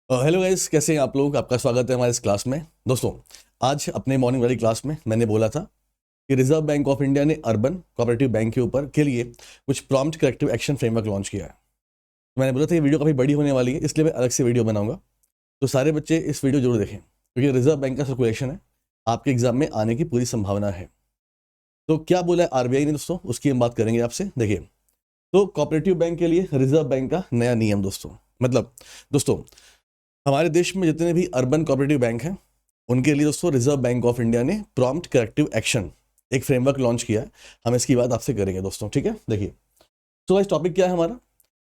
Hello guys, कैसे हैं आप लोग। आपका स्वागत है हमारे इस क्लास में। दोस्तों, आज अपने मॉर्निंग वाली क्लास में मैंने बोला था कि रिजर्व बैंक ऑफ इंडिया ने अर्बन कोऑपरेटिव बैंक के ऊपर के लिए कुछ prompt corrective action framework launch किया है। मैंने बोला था ये वीडियो काफ़ी बड़ी होने वाली है, इसलिए मैं अलग से वीडियो बनाऊंगा। तो सारे बच्चे इस वीडियो जरूर देखें, क्योंकि रिजर्व बैंक का सर्कुलेशन है, आपके एग्जाम में आने की पूरी संभावना है। तो क्या बोला है आरबीआई ने दोस्तों, उसकी हम बात करेंगे आपसे। देखिए, तो कोऑपरेटिव बैंक के लिए रिजर्व बैंक का नया नियम दोस्तों, मतलब दोस्तों हमारे देश में जितने भी अर्बन कोऑपरेटिव बैंक हैं उनके लिए दोस्तों रिजर्व बैंक ऑफ इंडिया ने प्रॉम्प्ट करेक्टिव एक्शन एक फ्रेमवर्क लॉन्च किया है। हम इसकी बात आपसे करेंगे दोस्तों, ठीक है। देखिए, तो इस टॉपिक क्या है हमारा,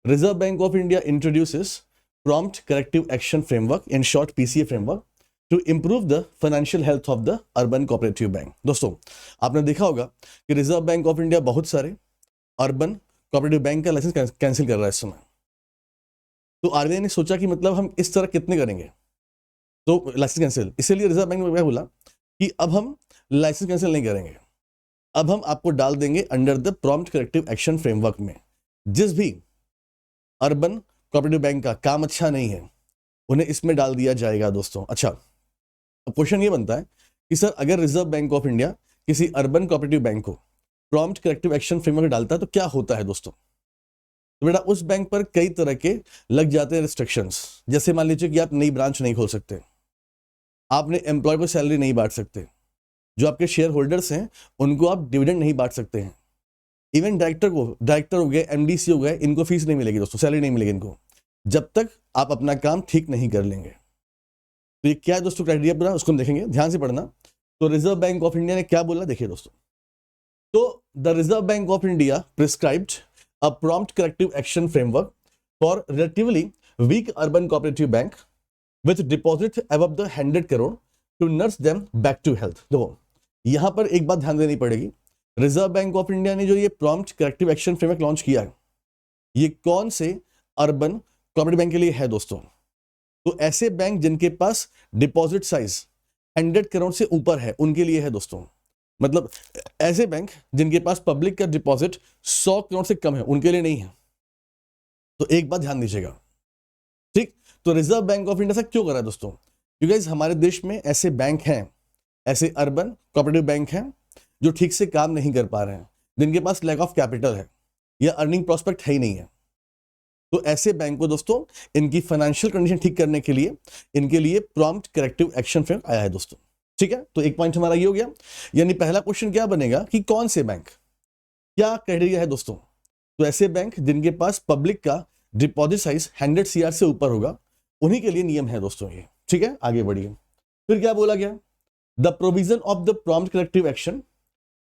Reserve Bank of India introduces prompt corrective action framework, in short PCA framework, to improve the financial health of the urban cooperative bank. दोस्तों, आपने देखा होगा कि रिजर्व बैंक ऑफ इंडिया बहुत सारे अर्बन कोऑपरेटिव बैंक का लाइसेंस कैंसिल कर रहा है इस समय। तो आरबीआई ने सोचा कि मतलब हम इस तरह कितने करेंगे, तो लाइसेंस कैंसिल। इसीलिए रिजर्व बैंक ने क्या बोला कि अब हम लाइसेंस कैंसिल नहीं करेंगे, अब हम आपको डाल देंगे under the prompt corrective action framework में। जिस भी अर्बन कोऑपरेटिव बैंक का काम अच्छा नहीं है उन्हें इसमें डाल दिया जाएगा दोस्तों। अच्छा, अब क्वेश्चन ये बनता है कि सर अगर रिजर्व बैंक ऑफ इंडिया किसी अर्बन कोऑपरेटिव बैंक को प्रॉम्प्ट करेक्टिव एक्शन फ्रेमवर्क डालता है तो क्या होता है दोस्तों। तो बेटा उस बैंक पर कई तरह के लग जाते हैं रिस्ट्रिक्शंस। जैसे मान लीजिए कि आप नई ब्रांच नहीं खोल सकते, आपने एम्प्लॉय को सैलरी नहीं बांट सकते, जो आपके शेयर होल्डर्स हैं उनको आप डिविडेंड नहीं बांट सकते हैं, इवन डायरेक्टर हो गए, एमडीसी हो गए, इनको फीस नहीं मिलेगी दोस्तों, सैलरी नहीं मिलेगी इनको, जब तक आप अपना काम ठीक नहीं कर लेंगे। तो ये क्या है दोस्तों क्राइटेरिया पूरा, उसको हम देखेंगे, ध्यान से पढ़ना। तो रिजर्व बैंक ऑफ इंडिया ने क्या बोला, देखिए दोस्तों, तो the Reserve Bank of India prescribed a prompt corrective action framework for relatively weak urban cooperative bank with deposit above the 100 crore to nurse them back to health। देखो, यहां पर एक बात ध्यान देनी पड़ेगी, रिजर्व बैंक ऑफ इंडिया ने जो ये prompt corrective action framework launch किया है, ये कौन से अर्बन कोऑपरेटिव बैंक के लिए है दोस्तों। तो ऐसे बैंक जिनके पास डिपॉजिट साइज 100 करोड़ से ऊपर है उनके लिए है दोस्तों। मतलब ऐसे बैंक जिनके पास पब्लिक का डिपॉजिट 100 करोड़ से कम है उनके लिए नहीं है। तो एक बात ध्यान दीजिएगा, ठीक। तो रिजर्व बैंक ऑफ इंडिया से क्यों कर रहा है दोस्तों, क्योंकि हमारे देश में ऐसे बैंक हैं, ऐसे अर्बन कोऑपरेटिव बैंक हैं जो ठीक से काम नहीं कर पा रहे हैं, जिनके पास लैक ऑफ कैपिटल है या अर्निंग प्रोस्पेक्ट है ही नहीं है। तो ऐसे बैंक को दोस्तों इनकी फाइनेंशियल कंडीशन ठीक करने के लिए इनके लिए प्रॉम्प्ट करेक्टिव एक्शन फ्रेमवर्क आया है दोस्तों, ठीक है। तो एक पॉइंट हमारा ये हो गया, यानी पहला क्वेश्चन क्या बनेगा कि कौन से बैंक, क्या क्राइटेरिया है दोस्तों। तो ऐसे बैंक जिनके पास पब्लिक का डिपॉजिट साइज 100 सीआर से ऊपर होगा उन्हीं के लिए नियम है दोस्तों ये, ठीक है। आगे बढ़िए, फिर क्या बोला गया, the provision of the prompt corrective action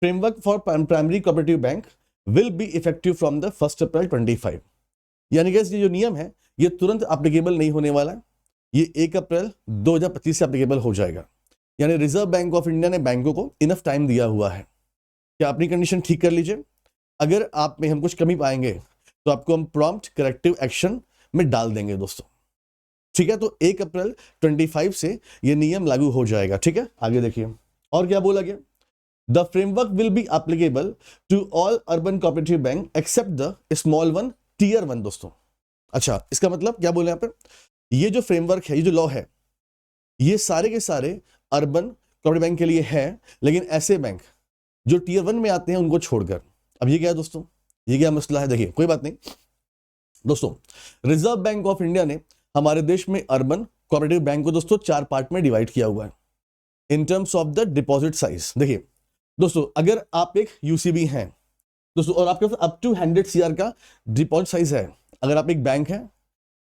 framework for primary cooperative bank will be effective from the 1 अप्रैल 25। यानी कि ये जो नियम है ये तुरंत एप्लीकेबल नहीं होने वाला है, ये 1 अप्रैल 2025 से एप्लीकेबल हो जाएगा। यानी रिजर्व बैंक ऑफ इंडिया ने बैंकों को इनफ टाइम दिया हुआ है कि अपनी कंडीशन ठीक कर लीजिए, अगर आप में हम कुछ कमी पाएंगे तो आपको हम प्रॉम्प्ट करेक्टिव एक्शन में डाल देंगे दोस्तों, ठीक है। तो 1 अप्रैल 25 से ये नियम लागू हो जाएगा, ठीक है। आगे देखिए, और क्या बोला गया, the framework will be applicable to all urban cooperative bank except the small one tier 1 दोस्तों। अच्छा, इसका मतलब क्या बोले यहाँ पर, ये जो फ्रेमवर्क है, ये जो लॉ है, ये सारे के सारे अर्बन कोऑपरेटिव बैंक के लिए है, लेकिन ऐसे बैंक जो टियर 1 में आते हैं उनको छोड़कर। अब ये क्या है दोस्तों, ये क्या मसला है, देखिए कोई बात नहीं दोस्तों। रिजर्व बैंक ऑफ इंडिया ने हमारे देश में अर्बन कोऑपरेटिव बैंक को दोस्तों 4 पार्ट में डिवाइड किया हुआ है in terms of the deposit size. देखिए दोस्तों, अगर आप एक यूसीबी हैं दोस्तों और आपके पास अप टू 100 सीआर का डिपॉजिट साइज है, अगर आप एक बैंक है,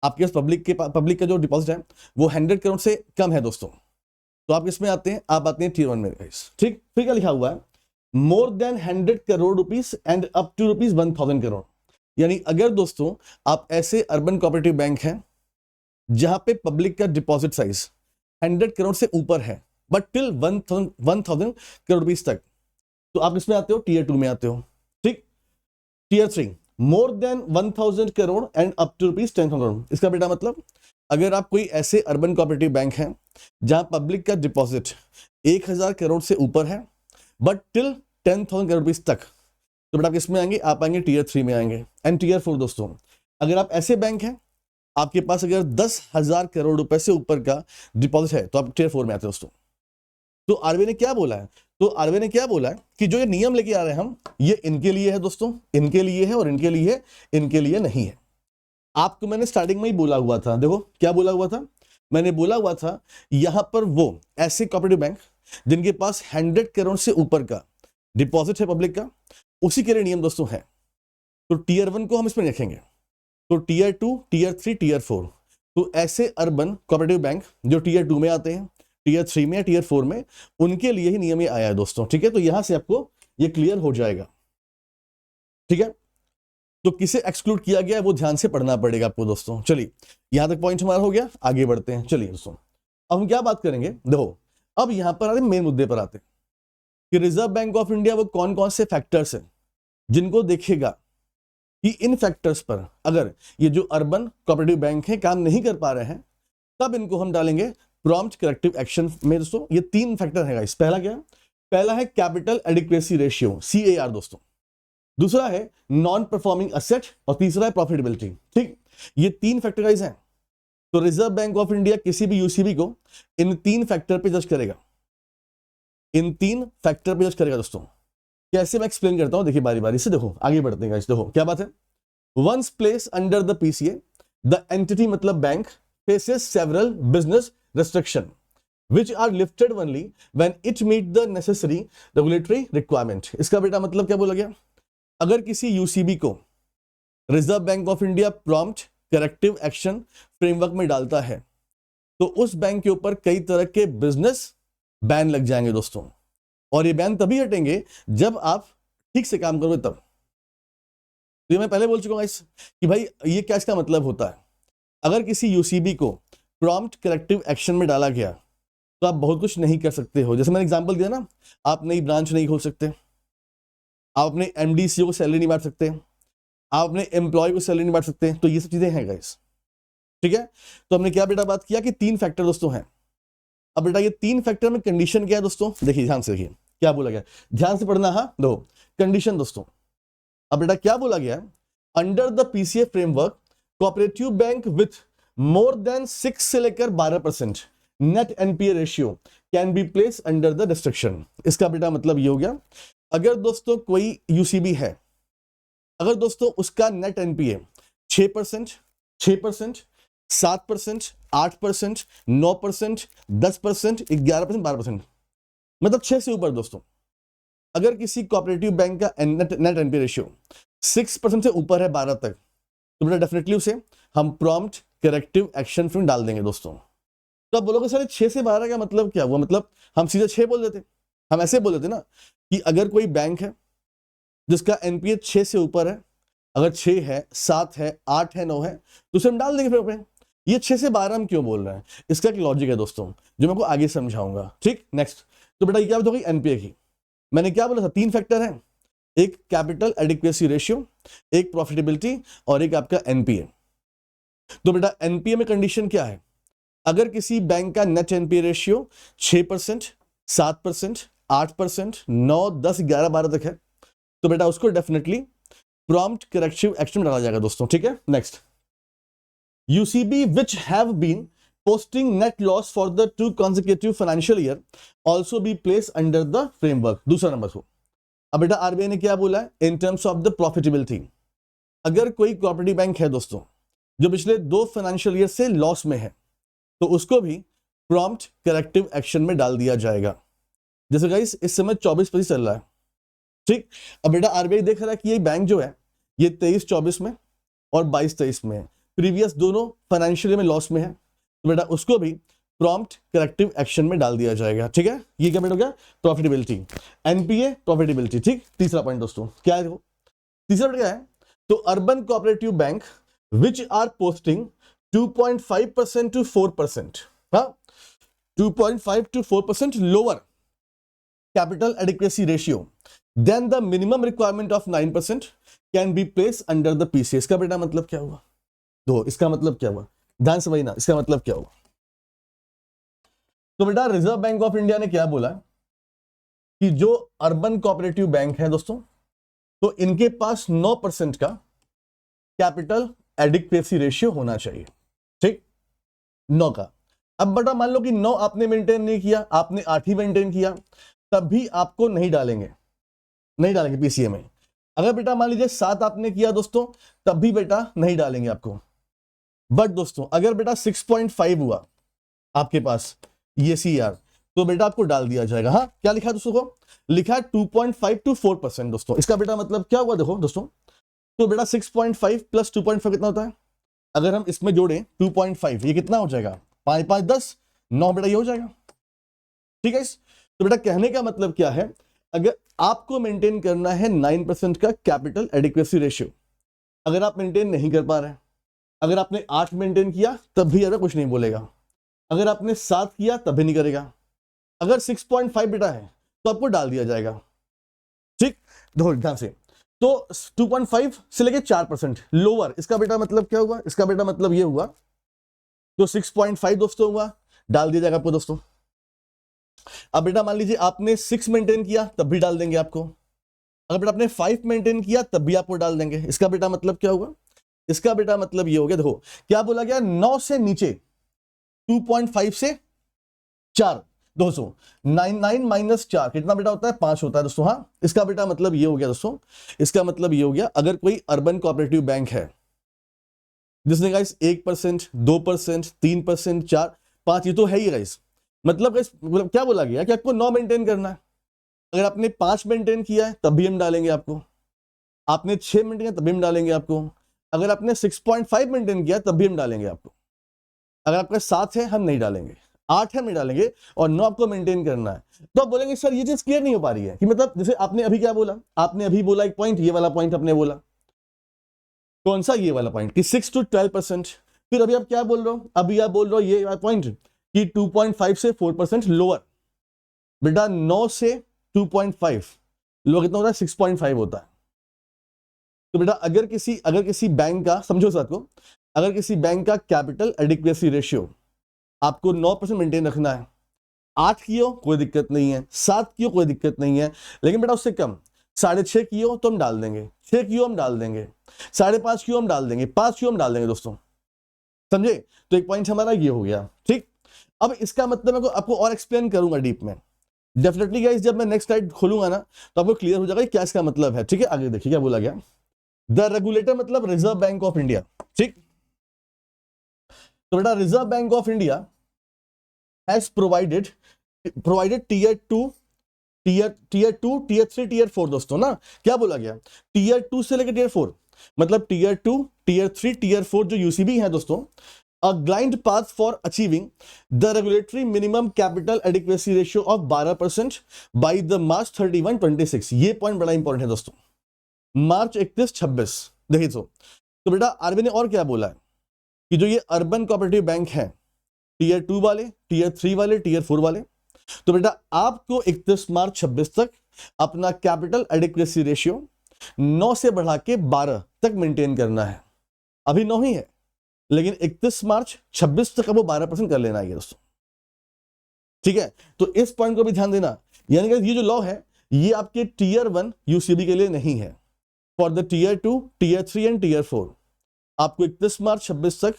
आपके पास पब्लिक का जो डिपॉजिट है वो 100 करोड़ से कम है दोस्तों, तो आप किसमें आते हैं, आप आते हैं टियर 1 में, ठीक। फिर क्या लिखा हुआ है, more than 100 crore rupees and up to rupees 1000 crore. यानी अगर दोस्तों आप ऐसे अर्बन कोऑपरेटिव बैंक हैं जहां पे पब्लिक का डिपॉजिट साइज 100 करोड़ से ऊपर है बट टिल 1000 करोड़ रुपीज तक, तो आप इसमें आते हो टियर 2 में आते हो, ठीक। Tier 3 more than 1000 crore and up to rupees 10,000 crore. इसका बेटा मतलब अगर आप कोई ऐसे अर्बन कोऑपरेटिव बैंक हैं जहां पब्लिक का डिपॉजिट 1000 करोड़ से ऊपर है बट टिल 10,000 करोड़ रुपीज तक, तो बेटा आप किसमें आएंगे, आप आएंगे टियर 3 में आएंगे। एंड टियर 4 दोस्तों, अगर आप ऐसे बैंक हैं आपके पास अगर 10,000 करोड़ रुपए से ऊपर का डिपॉजिट है तो आप टियर 4 में आते हैं दोस्तों। तो आरबीआई ने क्या बोला है, तो आरबीआई ने क्या बोला है कि जो ये नियम लेके आ रहे हैं हम, ये इनके लिए है दोस्तों, इनके लिए है और इनके लिए, इनके लिए नहीं है। आपको मैंने स्टार्टिंग में ही बोला हुआ था, देखो क्या बोला हुआ था, मैंने बोला हुआ था यहां पर वो ऐसे कोऑपरेटिव बैंक जिनके पास 100 करोड़ से ऊपर का डिपॉजिट है पब्लिक का, उसी के लिए नियम दोस्तों है। तो टियर 1 को हम इसमें रखेंगे, तो टियर 2, टियर 3, टियर 4, तो ऐसे अर्बन कोऑपरेटिव बैंक जो टियर 2 में आते हैं, टियर 3 में या टियर 4 में, उनके लिए ही नियम ये आया है दोस्तों। ठीक है, तो यहां से आपको ये क्लियर हो जाएगा। ठीक है, तो किसे एक्सक्लूड किया गया है वो ध्यान से पढ़ना पड़ेगा आपको दोस्तों। चलिए यहां तक पॉइंट हमारा हो गया, आगे बढ़ते हैं। चलिए दोस्तों अब हम क्या बात करेंगे, देखो अब यहां पर आते मेन मुद्दे पर आते हैं कि रिजर्व बैंक ऑफ इंडिया वो कौन कौन से फैक्टर्स हैं जिनको देखेगा कि इन फैक्टर्स पर अगर ये जो अर्बन कोऑपरेटिव बैंक है काम नहीं कर पा रहे हैं, तब इनको हम डालेंगे प्रॉम्प्ट करेक्टिव एक्शन में दोस्तों। ये 3 फैक्टर है गाइस। पहला क्या है, पहला है कैपिटल एडिक्वेसी रेशियो CAR दोस्तों, दूसरा है नॉन परफॉर्मिंग एसेट और तीसरा है प्रॉफिटेबिलिटी। ठीक, ये 3 फैक्टर गाइस हैं। तो रिजर्व बैंक ऑफ इंडिया किसी भी यूसीबी को इन 3 फैक्टर पे जज करेगा, इन 3 फैक्टर पे जज करेगा दोस्तों। कैसे मैं एक्सप्लेन करता हूं, देखिए बारी बारी से, देखो आगे बढ़ते हैं गाइस। देखो क्या बात है, once place under the PCA the entity मतलब bank faces several business restriction which are lifted only when it meet the necessary regulatory requirement। इसका बेटा मतलब क्या बोला गया, अगर किसी यूसीबी को reserve Bank of India prompt corrective action framework में डालता है तो उस बैंक के ऊपर कई तरह के बिजनेस बैन लग जाएंगे दोस्तों, और ये बैन तभी हटेंगे जब आप ठीक से काम करोगे तब। तो ये मैं पहले बोल चुका हूं गाइस कि भाई ये क्या इसका मतलब होता है, अगर किसी यूसीबी को प्रॉम्प्ट करेक्टिव एक्शन में डाला गया तो आप बहुत कुछ नहीं कर सकते हो। जैसे मैंने एग्जांपल दिया ना, आप नई ब्रांच नहीं खोल सकते, आप अपने MD CEO को सैलरी नहीं बांट सकते, आप अपने एम्प्लॉय को सैलरी नहीं बांट सकते, तो ये सब चीजें हैं गाइस। ठीक है, तो हमने क्या बेटा बात किया कि 3 फैक्टर दोस्तों हैं। अब बेटा ये 3 फैक्टर में कंडीशन क्या है दोस्तों, देखिए ध्यान से देखिए क्या बोला गया, ध्यान से पढ़ना। हाँ दो कंडीशन दोस्तों। अब बेटा क्या बोला गया, under the PCA framework cooperative bank with more than 6 से लेकर 12% net NPA ratio can be place under the restriction. इसका बेटा मतलब ये हो गया, अगर दोस्तों कोई यूसीबी है, अगर दोस्तों उसका नेट NPA 6%, 6%, 7%, 8%, 9%, 10%, 11%, 12%, मतलब 6 से ऊपर दोस्तों, अगर किसी कोऑपरेटिव बैंक का नेट NPA रेशियो 6% से ऊपर है 12 तक, तो बेटा डेफिनेटली उसे हम प्रॉम्प्ट करेक्टिव एक्शन फ्रेम डाल देंगे दोस्तों। तो आप बोलोगे सर 6 से 12 का मतलब क्या हुआ, मतलब हम सीधे 6 बोल देते, हम ऐसे बोल देते ना कि अगर कोई बैंक है जिसका NPA 6 से ऊपर है, अगर 6 है, 7 है, 8 है, 9 है, तो उसे हम डाल देंगे फिर। ये 6 से 12 हम क्यों बोल रहे हैं, इसका एक लॉजिक है दोस्तों जो मैं आपको आगे समझाऊंगा। ठीक, नेक्स्ट। तो बेटा ये क्या बात हो गई NPA की, मैंने क्या बोला था 3 फैक्टर हैं, एक कैपिटल एडिक्वेसी रेशियो, एक प्रॉफिटेबिलिटी और एक आपका NPA। तो बेटा NPA में कंडीशन क्या है, अगर किसी बैंक का नेट NPA रेशियो 6%, 7%, 8%, 9, 10, 11, 12 तक है, तो बेटा उसको डेफिनेटली प्रॉम्प्ट करेक्टिव एक्शन डाला जाएगा दोस्तों। ठीक है, next. UCB which have been posting net loss for the 2 consecutive financial year also be placed under the framework। दूसरा नंबर हो। अब बेटा आरबीआई ने क्या बोला है, in terms of the profitability, अगर कोई कोऑपरेटिव बैंक है दोस्तों जो पिछले 2 फाइनेंशियल ईयर से लॉस में है, तो उसको भी प्रॉम्प्ट करेक्टिव एक्शन में डाल दिया जाएगा। जैसे गाइस इस समय 24% चल रहा है। ठीक, अब बेटा आरबीआई देख रहा है कि ये बैंक जो है ये 23-24 में और 22-23 में है, प्रीवियस दोनों फाइनेंशियल ईयर में लॉस में है, तो बेटा उसको भी प्रॉम्प्ट करेक्टिव एक्शन में डाल दिया जाएगा। ठीक है, ये क्या बेटा हो गया, प्रॉफिटेबिलिटी, NPA प्रॉफिटेबिलिटी। ठीक, तीसरा पॉइंट दोस्तों क्या है, तीसरा क्या है, तो urban cooperative bank which are posting 2.5% to 4%, हाँ 2.5 to 4% lower capital adequacy ratio than the minimum requirement of 9% can be place under the PCA। इसका बेटा मतलब क्या हुआ, दो इसका मतलब क्या हुआ, ध्यान से ना, इसका मतलब क्या हुआ। तो बेटा रिजर्व बैंक ऑफ इंडिया ने क्या बोला कि जो अर्बन कोऑपरेटिव बैंक है दोस्तों, तो इनके पास 9% का कैपिटल एडिक्वेसी रेशियो होना चाहिए। 9 का। अब बेटा मान लो कि 9 आपने मेंटेन नहीं किया, आपने 8 ही मेंटेन किया, तब भी आपको नहीं डालेंगे पीसीए में। अगर बेटा मान लीजिए 7 आपने किया दोस्तों, तब भी बेटा नहीं डालेंगे आपको। बट दोस्तों अगर बेटा 6.5 हुआ आपके पास ये CR, तो बेटा आपको डाल दिया जाएगा। हाँ, क्या लिखा है दोस्तों को? लिखा है 2.5 to 4% दोस्तों। इसका बेटा मतलब क्या हुआ देखो दोस्तों, तो बेटा 6.5 प्लस 2.5 कितना होता है? अगर हम इसमें जोड़ें 2.5, ये कितना हो जाएगा? 5 5 10 9 बेटा ये हो जाएगा। ठीक है। तो बेटा कहने का मतलब क्या है, अगर आपको मेंटेन करना है 9% का कैपिटल एडिक्वेसी रेशियो, अगर आप मेंटेन नहीं कर पा रहे हैं, अगर आपने 8 मेंटेन किया तब भी कुछ नहीं बोलेगा, अगर आपने 7 किया तब भी नहीं करेगा, अगर 6.5 बेटा है तो आपको डाल दिया जाएगा। ठीक, ध्यान से। तो 2.5 से लेके 4% लोअर, इसका बेटा मतलब क्या हुआ? इसका बेटा मतलब ये हुआ, तो 6.5 दोस्तों हुआ, डाल दिया जाएगा आपको दोस्तों। अब बेटा मान लीजिए आपने 6 मेंटेन किया तब भी डाल देंगे आपको, अगर बेटा आपने 5 मेंटेन किया तब भी आपको डाल देंगे। इसका बेटा मतलब क्या हुआ? इसका बेटा मतलब ये हो गया, देखो क्या बोला गया, 9 से नीचे 2.5 से 4 दोस्तों, 9 माइनस 4 कितना बेटा होता है? 5 होता है दोस्तों। हाँ, इसका बेटा मतलब ये हो गया दोस्तों, इसका मतलब ये हो गया, अगर कोई अर्बन कोऑपरेटिव बैंक है जिसने गाइस 1%, 2%, 3%, 4, 5, ये तो है ही गाइस। मतलब गाइस क्या बोला गया कि आपको 9 मेंटेन करना है। अगर आपने 5 मेंटेन किया है तब भी हम डालेंगे आपको, आपने 6 मेंटेन किया तब भी हम डालेंगे आपको, अगर आपने 6.5 मेंटेन किया तब भी हम डालेंगे आपको, अगर आपका 7 है हम नहीं डालेंगे, 8 है हम नहीं डालेंगे, और 9 आपको मेंटेन करना है। तो आप बोलेंगे सर ये चीज क्लियर नहीं हो पा रही है, कि मतलब जैसे आपने अभी क्या बोला, आपने अभी बोला एक पॉइंट, ये वाला पॉइंट आपने बोला, कौन सा? ये वाला पॉइंट कि 6 to 12%। फिर अभी आप क्या बोल रहे हो? अभी आप बोल रहे हो ये पॉइंट कि 2.5 से 4% लोअर। बेटा 9 से 2.5 लोअर कितना होता है? 6.5 होता है। तो बेटा अगर किसी बैंक का, समझो साथ को, अगर किसी बैंक का कैपिटल एडिक्वेसी रेशियो आपको 9% मेंटेन रखना है, 8 कियो कोई दिक्कत नहीं है, 7 कियो कोई दिक्कत नहीं है, लेकिन बेटा उससे कम 6.5 कियो तो हम डाल देंगे, 6 कियो हम डाल देंगे, 5.5 कियो हम डाल देंगे, 5 कियो हम डाल देंगे दोस्तों, समझे? तो एक पॉइंट हमारा ये हो गया। ठीक, अब इसका मतलब मैं आपको और एक्सप्लेन करूंगा डीप में, डेफिनेटली गाइस जब मैं नेक्स्ट स्लाइड खोलूंगा ना तो आपको क्लियर हो जाएगा क्या इसका मतलब है। ठीक है, आगे देखिए क्या बोला गया, द रेगुलेटर मतलब रिजर्व बैंक ऑफ इंडिया। ठीक, तो बेटा Reserve Bank of India has provided tier 2, tier 2, tier 3, tier 4 दोस्तों ना। क्या बोला गया? टीयर 2 से लेकर टीयर 4, मतलब टीयर 2, टीयर 3, टीयर 4 जो यूसीबी है दोस्तों, a glide path for achieving the regulatory minimum capital adequacy ratio of 12% by the March 31, 26। ये पॉइंट बड़ा इंपॉर्टेंट है दोस्तों, मार्च 31, 26। देखिए तो बेटा आरबीआई ने और क्या बोला है कि जो ये अर्बन कोऑपरेटिव बैंक है, टीयर 2 वाले, टीयर 3 वाले, टीयर 4 वाले, तो बेटा आपको 31 मार्च 26 तक अपना कैपिटल एडिक्वेसी रेशियो 9 से बढ़ा के 12 तक मेंटेन करना है। अभी 9 ही है, लेकिन 31 मार्च 26 तक वो 12% कर लेना है दोस्तों। ठीक है, तो इस पॉइंट को भी ध्यान देना, यानी कि ये जो लॉ है ये आपके टीयर 1 यूसीबी के लिए नहीं है, for the tier 2, tier 3 and tier 4 आपको 31 मार्च 26 तक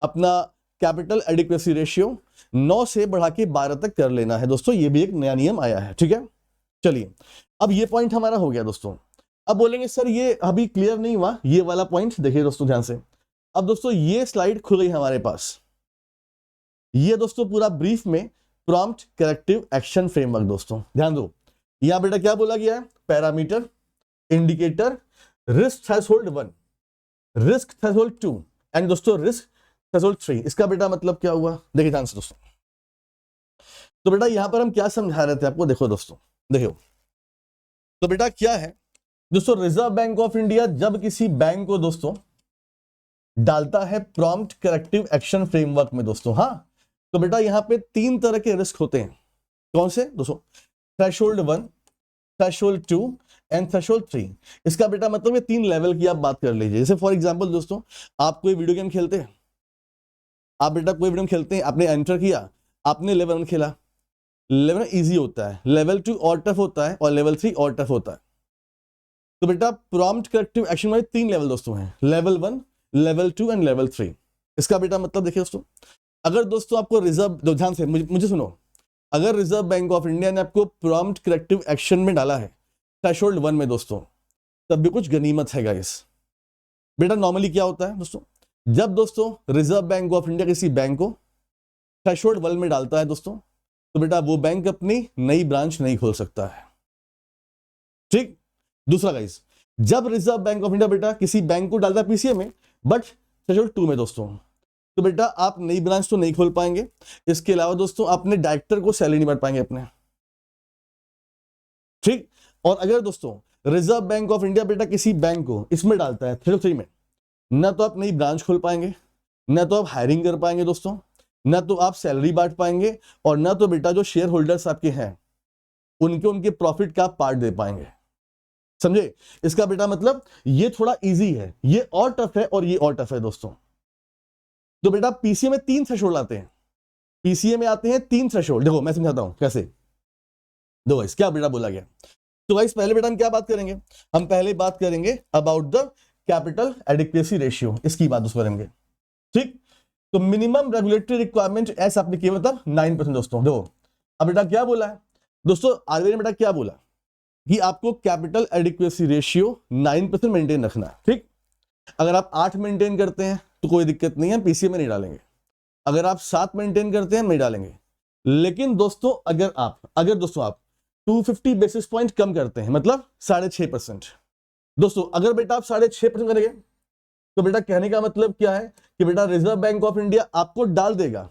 अपना कैपिटल एडिक्वेसी रेशियो 9 से बढ़ा के 12 तक कर लेना है दोस्तों। ये भी एक नया नियम आया है। ठीक है, चलिए अब ये पॉइंट हमारा हो गया दोस्तों। अब बोलेंगे सर ये अभी क्लियर नहीं हुआ, ये वाला पॉइंट देखिए दोस्तों ध्यान से। अब दोस्तों ये स्लाइड खुल गई हमारे पास, ये दोस्तों पूरा ब्रीफ में प्रॉम्प्ट करेक्टिव एक्शन फ्रेमवर्क दोस्तों ध्यान दो। यहां बेटा क्या बोला गया है? Parameter, indicator, risk threshold 1, risk threshold 2 and दोस्तों रिस्क थ्रेशोल्ड 3। इसका बेटा मतलब क्या हुआ? देखिए ध्यान से दोस्तों। तो बेटा यहां पर हम क्या समझा रहे थे आपको, देखो दोस्तों, देखो तो बेटा क्या है दोस्तों, रिजर्व बैंक ऑफ इंडिया जब किसी बैंक को दोस्तों डालता है प्रॉम्प्ट करेक्टिव एक्शन फ्रेमवर्क में दोस्तों, हाँ, तो बेटा यहां पे 3 तरह के रिस्क होते हैं। कौन से दोस्तों? Threshold 1, threshold 2 and threshold 3। इसका बेटा मतलब ये 3 लेवल की आप बात कर लीजिए। जैसे फॉर एग्जांपल दोस्तों, आप कोई वीडियो गेम खेलते हैं, आप बेटा कोई वीडियो गेम खेलते हैं, आपने एंटर किया, आपने लेवल 1 खेला, लेवल 1 इजी होता है, लेवल 2 और टफ होता है, और लेवल 3 और टफ होता है। तो बेटा प्रॉम्प्ट करेक्टिव एक्शन वाले 3 लेवल दोस्तों हैं, लेवल 1, लेवल 2 एंड लेवल 3। इसका बेटा मतलब देखिए दोस्तों, अगर दोस्तों आपको रिजर्व, ध्यान से मुझे सुनो, अगर रिजर्व बैंक ऑफ इंडिया ने आपको प्रॉम्प्ट करेक्टिव एक्शन में डाला है थ्रेशोल्ड 1 में दोस्तों, तब भी कुछ गनीमत है गाइस। बेटा नॉर्मली क्या होता है दोस्तों, जब दोस्तों रिजर्व बैंक ऑफ इंडिया किसी बैंक को थ्रेशोल्ड 1 में डालता है दोस्तों, तो बेटा वो बैंक अपनी नई ब्रांच नहीं खोल सकता है। ठीक। दूसरा गाइस, जब रिजर्व बैंक ऑफ इंडिया बेटा किसी बैंक को डालता है पीसीए में बट थ्रेशोल्ड 2 में दोस्तों, तो बेटा आप नई ब्रांच तो नहीं खोल पाएंगे। इसके अलावा दोस्तों अपने डायरेक्टर को सैलरी नहीं बढ़ पाएंगे अपने। ठीक। और अगर दोस्तों रिजर्व बैंक ऑफ इंडिया बेटा किसी बैंक को इसमें डालता है थ्रेशोल्ड 3 में, ना तो आप नई ब्रांच खोल पाएंगे, ना तो आप हायरिंग कर पाएंगे दोस्तों, ना तो आप सैलरी बांट पाएंगे, और ना तो बेटा जो शेयर होल्डर्स आपके हैं उनके प्रॉफिट का पार्ट दे पाएंगे। समझे? इसका बेटा मतलब ये थोड़ा इजी है, ये और टफ है और ये और टफ है दोस्तों। तो बेटा पीसीए में 3 थ्रेशोल्ड आते हैं, पीसीए में आते हैं 3 थ्रेशोल्ड। देखो मैं समझाता हूं कैसे। दो गाइस, क्या बेटा बोला गया, तो गाइस पहले बेटा हम क्या बात करेंगे, हम पहले बात करेंगे about the capital adequacy ratio, इसकी बात उसको करेंगे। ठीक। तो minimum regulatory requirement S applicable मतलब 9% दोस्तों। देखो अब बेटा क्या बोला है दोस्तों, आरबीआई ने बेटा क्या बोला कि आपको कैपिटल एडिक्वेसी रेशियो 9% मेंटेन रखना है। ठीक। अगर आप 8 मेंटेन करते हैं तो कोई दिक्कत नहीं है, पीसीए में नहीं डालेंगे। अगर आप 7 मेंटेन करते हैं नहीं डालेंगे। लेकिन दोस्तों अगर दोस्तों आप 250 बेसिस पॉइंट कम करते हैं मतलब 6.5%, दोस्तों अगर बेटा आप 6.5% करेंगे तो बेटा कहने का मतलब क्या है कि बेटा रिजर्व बैंक ऑफ इंडिया आपको डाल देगा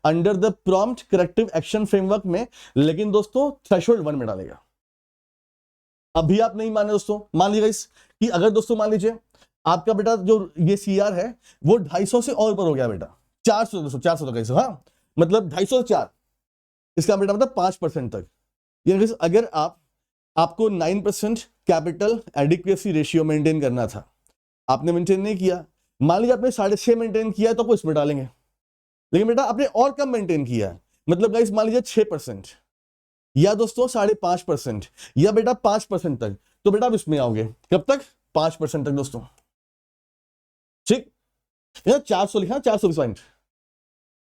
under the prompt corrective action framework में, लेकिन दोस्तों थ्रेशोल्ड 1 में डालेगा। अभी आप नहीं माने दोस्तों, मान लीजिए कि अगर दोस्तों मान लीजिए आपका बेटा जो ये सीआर है वो 250 से और ऊपर हो गया बेटा, 400 दोस्तों, 400 तक कैसे, हाँ मतलब 250 से 4, इसका बेटा मतलब 5% तक। यानी अगर आपको 9% कैपिटल एडिक्वेसी रेशियो मेंटेन करना था, आपने मेंटेन नहीं किया, मान लीजिए आपने 6.5 मेंटेन किया तो आपको इसमें डालेंगे। लेकिन बेटा आपने और कम मेंटेन किया है, मतलब गाइस मान लीजिए 6% या दोस्तों 5.5% या बेटा 5% तक, तो बेटा आप इसमें आओगे कब तक, 5% तक दोस्तों। ठीक। 400 लिखा, 420 पॉइंट।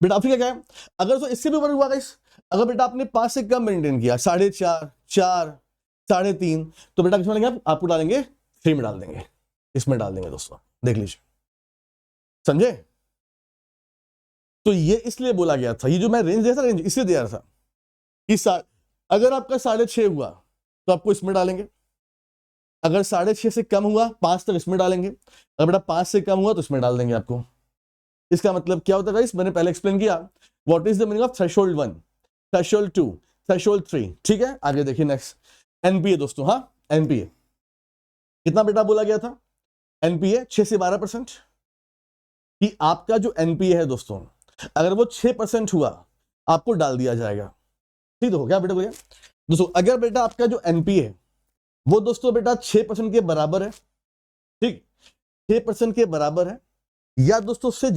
बेटा फिर क्या है, अगर तो इससे भी ऊपर हुआ गाइस, अगर बेटा आपने 5 से कम मेंटेन किया, 4.5, 4, 3.5, तो बेटा किसमें डालेंगे, आपको डालेंगे 3 में डाल देंगे, इसमें डाल देंगे दोस्तों। देख लीजिए, समझे? तो ये इसलिए बोला गया था, ये जो मैं रेंज दिया था, रेंज इसलिए दिया था कि अगर आपका 6.5 हुआ तो आपको इसमें डालेंगे, अगर 6.5 से कम हुआ 5 तक इसमें डालेंगे, अगर बेटा 5 से कम हुआ तो इसमें डाल देंगे आपको। इसका मतलब क्या होता है गाइस, मैंने पहले एक्सप्लेन किया what is the meaning of threshold 1, threshold 2, threshold 3। ठीक है, आगे देखिए नेक्स्ट एनपीए दोस्तों। हाँ एनपीए कितना बेटा बोला गया था, एनपीए 6 से 12%, कि आपका जो एनपीए है दोस्तों अगर वो 6% हुआ आपको डाल दिया जाएगा। ठीक हो क्या बेटा, बोलिए दोस्तों, अगर बेटा आपका जो एनपीए है वो दोस्तों बेटा 6% के बराबर है, ठीक 6% के बराबर है, या दोस्तों उससे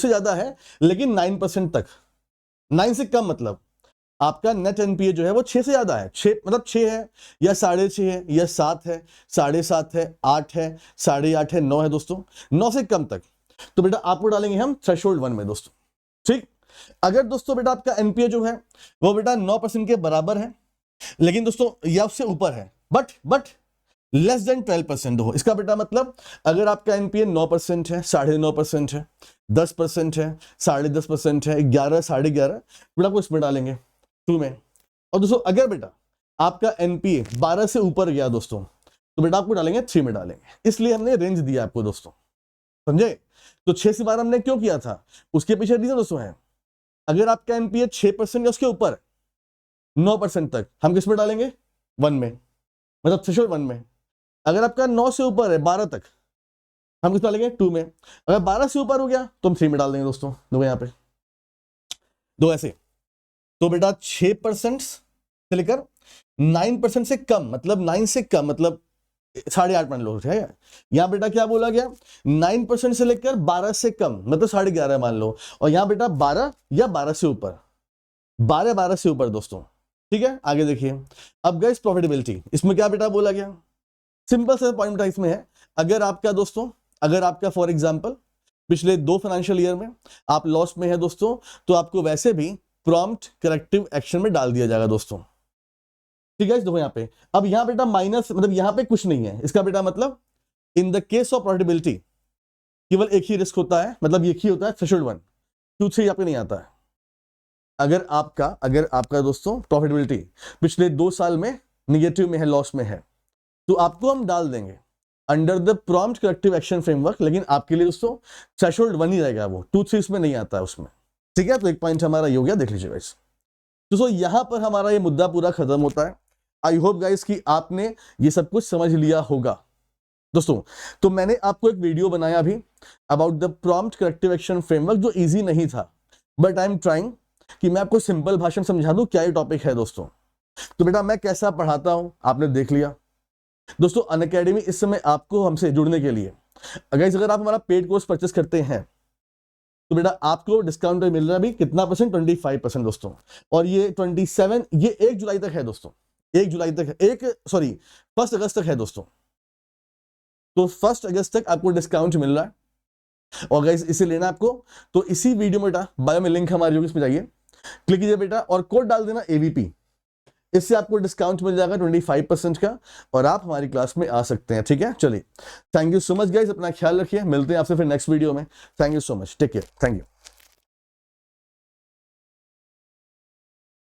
ज्यादा है लेकिन 9% तक, 9 से कम मतलब आपका नेट एनपीए जो है वो 6 से ज्यादा है, 6 मतलब 6 है या 6.5 है या 7 है, 7.5 है, 8 है, 8.5 है, 9 है दोस्तों, 9 से कम तक, तो बेटा आपको डालेंगे हम थ्रेशोल्ड 1 में दोस्तों। ठीक। अगर दोस्तों बेटा आपका एनपीए जो है वो बेटा 9% के बराबर है, लेकिन दोस्तों या उससे ऊपर है बट लेस देन 12% हो, इसका बेटा मतलब अगर आपका एनपीए 9% है, 9.5% है, 10% है, 10.5% है, 11, 11.5, बेटा आपको इसमें डालेंगे 2 में। और दोस्तों अगर बेटा आपका एनपीए 12 से ऊपर गया दोस्तों, तो बेटा आपको डालेंगे 3 में डालेंगे। इसलिए हमने रेंज दिया आपको दोस्तों, समझे? तो 6 से 12 हमने क्यों किया था, उसके पीछे रीजन दोस्तों है, अगर आपका एनपीए 6% या उसके ऊपर 9% तक, हम किस में डालेंगे 1 में, मतलब थ्रेशोल्ड 1 में। अगर आपका 9 से ऊपर है 12 तक, हम किस डालेंगे 2 में। अगर 12 से ऊपर हो गया तो हम 3 में डाल देंगे दोस्तों। देखो यहाँ पे दो ऐसे, तो बेटा 6% से लेकर 9% से कम, मतलब 9 से कम मतलब 8.5 मान लो है। यहां बेटा क्या बोला गया, 9% से लेकर 12 से कम मतलब 11.5 मान लो, और यहां बेटा 12 या 12 से ऊपर, 12 से ऊपर दोस्तों। ठीक है, आगे देखिए। अब गाइस प्रॉफिटेबिलिटी, इसमें क्या बेटा बोला गया, सिंपल सा पॉइंट इसमें है, अगर आपका दोस्तों फॉर एग्जांपल पिछले 2 फाइनेंशियल ईयर में आप लॉस में है दोस्तों, तो आपको वैसे भी प्रॉम्प्ट करेक्टिव एक्शन में डाल दिया जाएगा दोस्तों। ठीक है, देखो यहाँ पे, अब यहाँ बेटा माइनस, मतलब यहाँ पे कुछ नहीं है, इसका बेटा मतलब in the case of profitability केवल एक ही रिस्क होता है, मतलब एक ही होता है थ्रेशोल्ड 1, 2, 3 यहाँ पे नहीं आता है। अगर आपका दोस्तों प्रॉफिटेबिलिटी पिछले 2 साल में निगेटिव में है, लॉस में है, तो आपको हम डाल देंगे under the prompt corrective action framework, लेकिन आपके लिए दोस्तों थ्रेशोल्ड 1 ही रहेगा, वो 2, 3 इसमें नहीं आता है उसमें। ठीक है, तो एक पॉइंट हमारा ये हो गया, देख लीजिए गाइस। दोस्तों यहां पर हमारा ये मुद्दा पूरा खत्म होता है। आई होप गाइस कि आपने ये सब कुछ समझ लिया होगा दोस्तों। तो मैंने आपको एक वीडियो बनाया अभी about the prompt corrective action framework, जो इजी नहीं था, बट आई एम ट्राइंग कि मैं आपको सिंपल भाषा में समझा दूं क्या ये टॉपिक है दोस्तों। तो बेटा मैं कैसा पढ़ाता हूं आपने देख लिया दोस्तों। अनअकैडमी इस समय आपको हमसे जुड़ने के लिए, अगर आप हमारा पेड कोर्स परचेस करते हैं तो बेटा आपको डिस्काउंट मिल रहा है अभी कितना परसेंट, 25% दोस्तों। और ये 27, ये 1 जुलाई तक है दोस्तों, 1 जुलाई तक है, 1 अगस्त तक है दोस्तों। तो 1 अगस्त तक आपको डिस्काउंट मिल रहा है। और गाइस इसे लेना आपको, तो इसी वीडियो में बेटा बायो में लिंक हमारी होगी, इसमें जाइए, क्लिक कीजिए बेटा और कोड डाल देना AVP, इससे आपको डिस्काउंट मिल जाएगा 25% का, और आप हमारी क्लास में आ सकते हैं। ठीक है, चलिए, thank you so much guys, अपना ख्याल रखिए, मिलते हैं आपसे फिर नेक्स्ट वीडियो में। Thank you so much, take care, thank you.